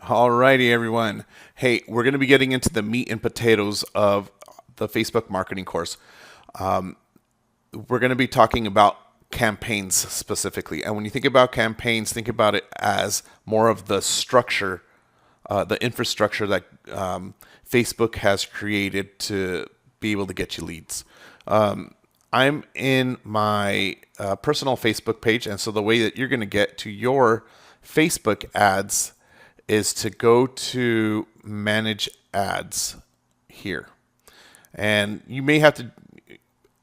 Alrighty, everyone. Hey, we're going to be getting into the meat and potatoes of the Facebook marketing course. We're going to be talking about campaigns specifically. And when you think about campaigns, think about it as more of the structure, the infrastructure that Facebook has created to be able to get you leads. I'm in my personal Facebook page, and so the way that you're going to get to your Facebook ads is to go to manage ads here. And you may have to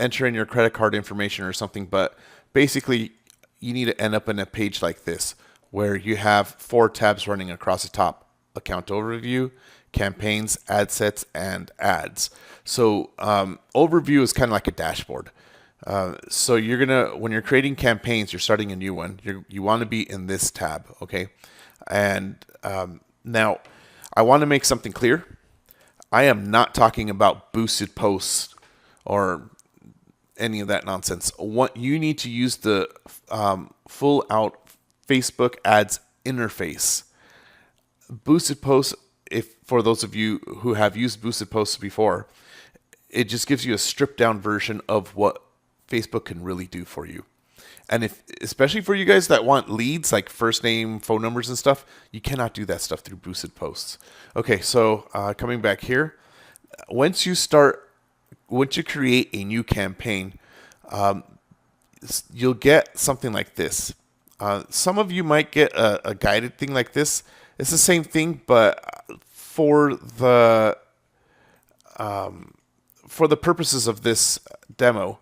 enter in your credit card information or something, but basically you need to end up in a page like this where you have 4 tabs running across the top: account overview, campaigns, ad sets, and ads. So overview is kind of like a dashboard. So you're gonna, when you're creating campaigns, you're starting a new one. You want to be in this tab, okay? And now I want to make something clear. I am not talking about boosted posts or any of that nonsense. What you need to use the full out Facebook ads interface. Boosted posts, if for those of you who have used boosted posts before, it just gives you a stripped down version of what Facebook can really do for you. And if, especially for you guys that want leads like first name, phone numbers, and stuff, you cannot do that stuff through boosted posts. Okay, so coming back here, once you create a new campaign, you'll get something like this. Some of you might get a guided thing like this. It's the same thing, but for the purposes of this demo,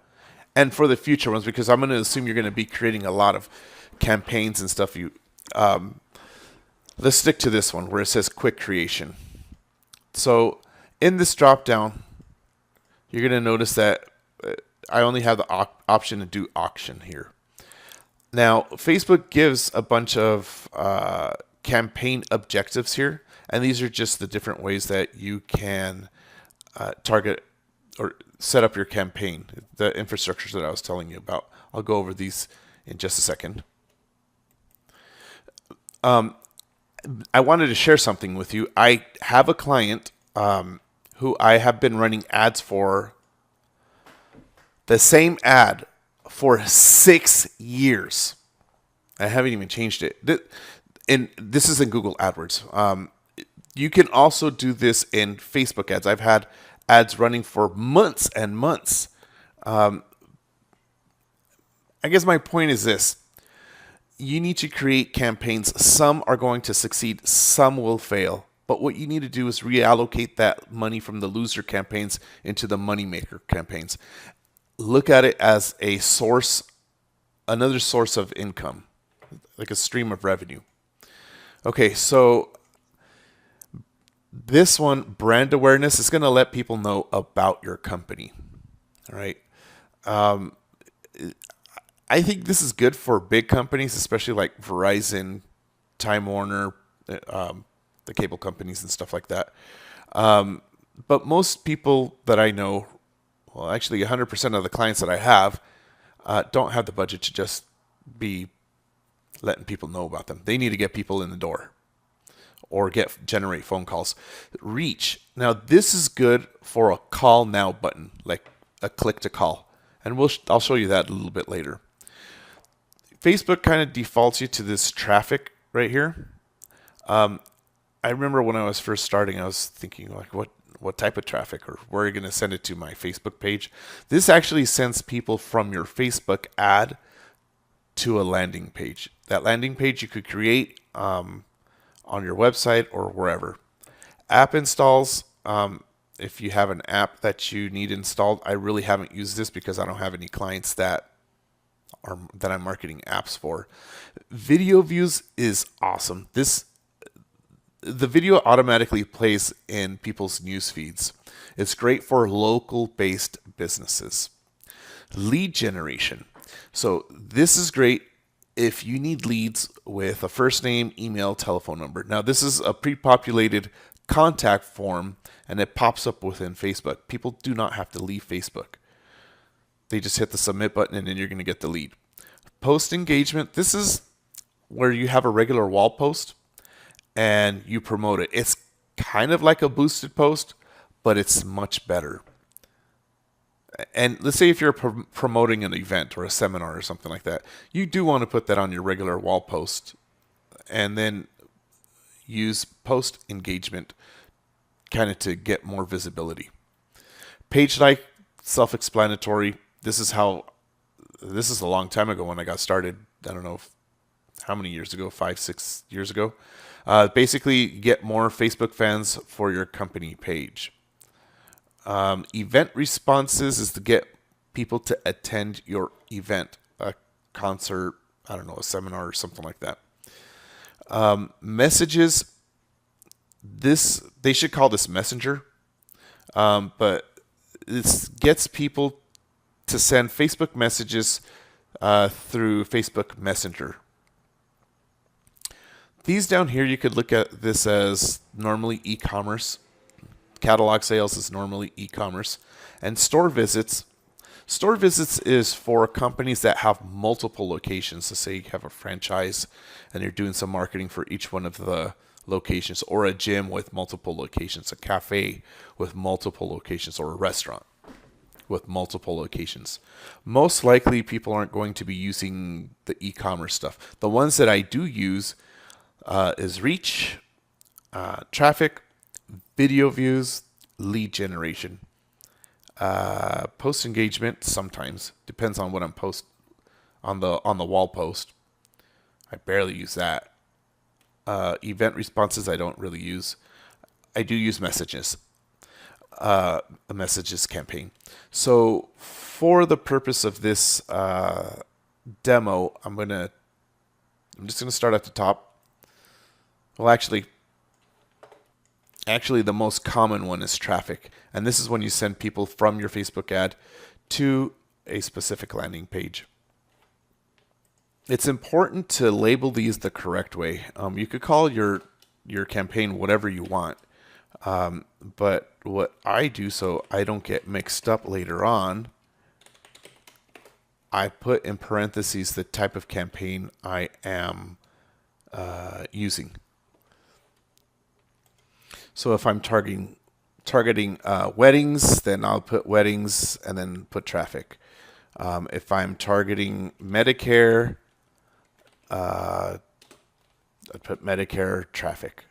and for the future ones, because I'm going to assume you're going to be creating a lot of campaigns and stuff. Let's stick to this one where it says quick creation. So in this drop down, you're going to notice that I only have the option to do auction here. Now, Facebook gives a bunch of campaign objectives here, and these are just the different ways that you can target or set up your campaign, the infrastructures that I was telling you about. I'll go over these in just a second. I wanted to share something with you. I have a client who I have been running ads for, the same ad for 6 years. I haven't even changed it. And this is in Google AdWords. You can also do this in Facebook ads. I've had ads running for months and months. I guess my point is this. You need to create campaigns. Some are going to succeed, some will fail. But what you need to do is reallocate that money from the loser campaigns into the moneymaker campaigns. Look at it as a source, another source of income, like a stream of revenue. Okay, so this one, brand awareness, is going to let people know about your company. All right. I think this is good for big companies, especially like Verizon, Time Warner, the cable companies and stuff like that. But most people that I know, well, actually 100% of the clients that I have, don't have the budget to just be letting people know about them. They need to get people in the door or generate phone calls. Reach. Now, this is good for a call now button, like a click to call. And I'll show you that a little bit later. Facebook kind of defaults you to this traffic right here. I remember when I was first starting, I was thinking like, what type of traffic, or where are you going to send it to my Facebook page? This actually sends people from your Facebook ad to a landing page. That landing page you could create on your website or wherever. App installs. If you have an app that you need installed, I really haven't used this because I don't have any clients that I'm marketing apps for. Video views is awesome. The video automatically plays in people's news feeds. It's great for local based businesses. Lead generation. So this is great if you need leads with a first name, email, telephone number. Now this is a pre-populated contact form and it pops up within Facebook. People do not have to leave Facebook. They just hit the submit button and then you're going to get the lead. Post engagement. This is where you have a regular wall post and you promote it. It's kind of like a boosted post, but it's much better. And let's say if you're promoting an event or a seminar or something like that, you do want to put that on your regular wall post and then use post engagement kind of to get more visibility. Page like, self-explanatory. This is a long time ago when I got started. I don't know how many years ago, 5-6 years ago. Basically, get more Facebook fans for your company page. Event responses is to get people to attend your event, a concert, I don't know, a seminar or something like that. Messages, they should call this Messenger, but this gets people to send Facebook messages through Facebook Messenger. These down here, you could look at this as normally e-commerce. Catalog sales is normally e-commerce. And store visits. Store visits is for companies that have multiple locations. So say you have a franchise and you're doing some marketing for each one of the locations, or a gym with multiple locations, a cafe with multiple locations, or a restaurant with multiple locations. Most likely people aren't going to be using the e-commerce stuff. The ones that I do use is reach, traffic, video views, lead generation, post engagement. Sometimes depends on what I'm post on the wall post. I barely use that. Event responses I don't really use. I do use messages, a messages campaign. So for the purpose of this demo, I'm just gonna start at the top. Well, actually, the most common one is traffic. And this is when you send people from your Facebook ad to a specific landing page. It's important to label these the correct way. You could call your campaign whatever you want. But what I do so I don't get mixed up later on, I put in parentheses the type of campaign I am using. So if I'm targeting weddings, then I'll put weddings and then put traffic. If I'm targeting Medicare, I'd put Medicare traffic.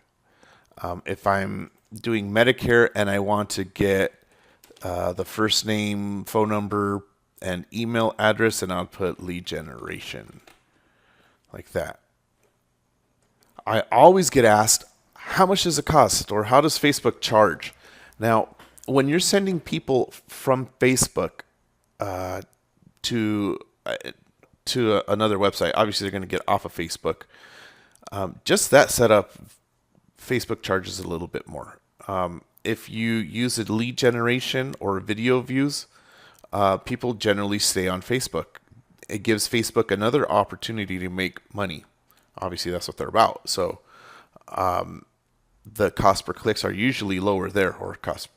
If I'm doing Medicare and I want to get the first name, phone number, and email address, and I'll put lead generation, like that. I always get asked, how much does it cost, or how does Facebook charge? Now, when you're sending people from Facebook to another website, obviously they're going to get off of Facebook. Just that setup, Facebook charges a little bit more. If you use a lead generation or video views, people generally stay on Facebook. It gives Facebook another opportunity to make money. Obviously, that's what they're about. So the cost per clicks are usually lower there, or cost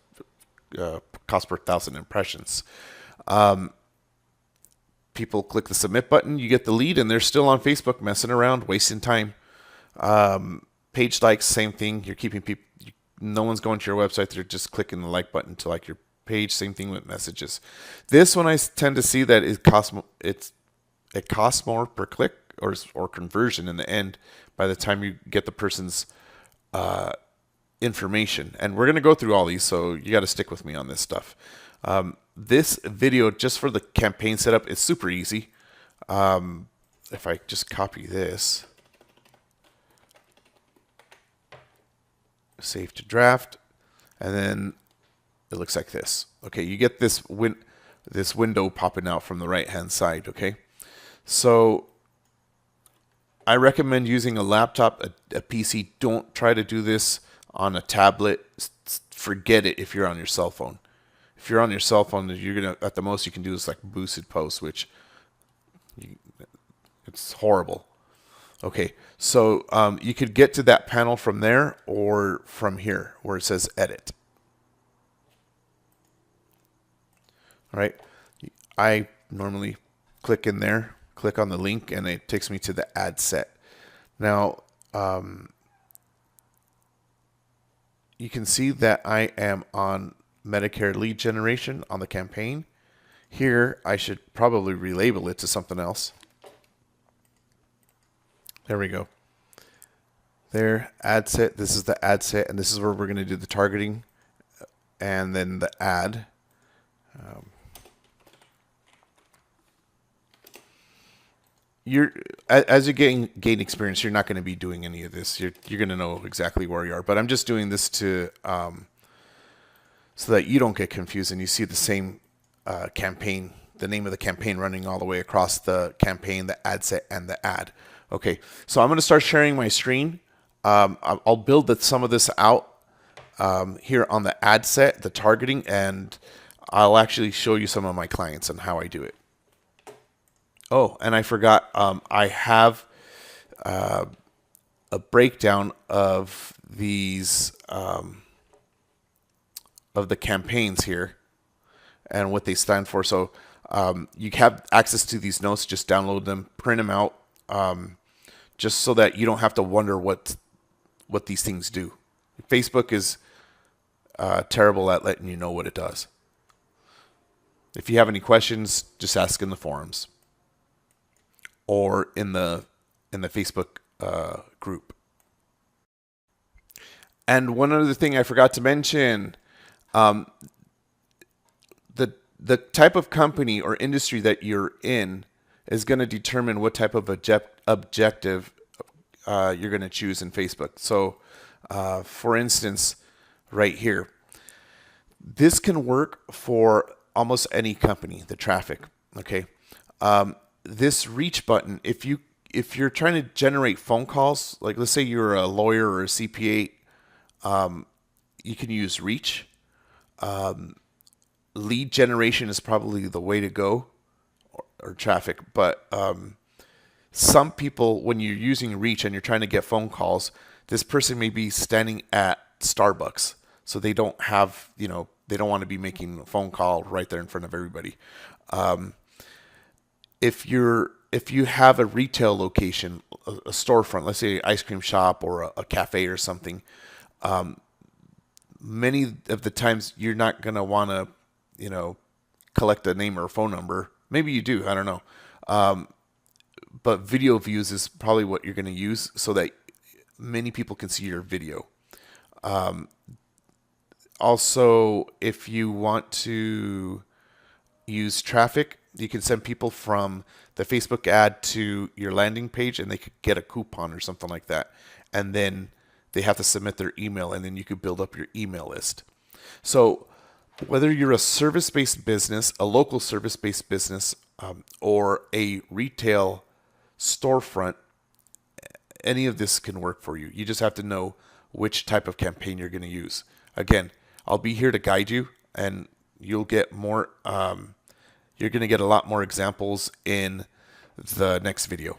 per 1,000 impressions. People click the submit button, you get the lead, and they're still on Facebook messing around, wasting time. Page likes, same thing. You're keeping people. No one's going to your website. They're just clicking the like button to like your page. Same thing with messages. This one I tend to see that it costs more per click or conversion in the end by the time you get the person's information. And we're going to go through all these, so you got to stick with me on this stuff. This video, just for the campaign setup, is super easy. If I just copy this, save to draft, and then it looks like this. Okay, you get this window popping out from the right-hand side, okay? So I recommend using a laptop, a PC. Don't try to do this on a tablet. Forget it if you're on your cell phone. If you're on your cell phone, you're gonna, at the most you can do is like boosted posts, which it's horrible. Okay, so you could get to that panel from there or from here where it says edit. All right, I normally click in there, click on the link, and it takes me to the ad set. Now, you can see that I am on Medicare lead generation on the campaign. Here, I should probably relabel it to something else. There we go. There, ad set. This is the ad set, and this is where we're going to do the targeting and then the ad. As you gain experience, you're not going to be doing any of this. You're going to know exactly where you are. But I'm just doing this to so that you don't get confused and you see the same campaign, the name of the campaign running all the way across the campaign, the ad set, and the ad. Okay, so I'm going to start sharing my screen. I'll build some of this out here on the ad set, the targeting, and I'll actually show you some of my clients and how I do it. Oh, and I forgot, I have a breakdown of these, of the campaigns here and what they stand for. So you have access to these notes, just download them, print them out, just so that you don't have to wonder what these things do. Facebook is terrible at letting you know what it does. If you have any questions, just ask in the forums or in the Facebook group. And one other thing I forgot to mention, the type of company or industry that you're in is going to determine what type of objective you're going to choose in Facebook. So, for instance, right here, this can work for almost any company, the traffic, okay? This reach button, if you're trying to generate phone calls, like let's say you're a lawyer or a CPA, you can use reach. Lead generation is probably the way to go, or traffic. But some people, when you're using reach and you're trying to get phone calls, this person may be standing at Starbucks, so they don't have, they don't want to be making a phone call right there in front of everybody. If you have a retail location, a storefront, let's say an ice cream shop or a cafe or something, many of the times you're not going to want to, collect a name or a phone number. Maybe you do, I don't know. But video views is probably what you're going to use so that many people can see your video. Also, if you want to use traffic, you can send people from the Facebook ad to your landing page and they could get a coupon or something like that. And then they have to submit their email, and then you could build up your email list. So whether you're a service-based business, a local service-based business, or a retail storefront, any of this can work for you. You just have to know which type of campaign you're going to use. Again, I'll be here to guide you, and you'll get more, you're going to get a lot more examples in the next video.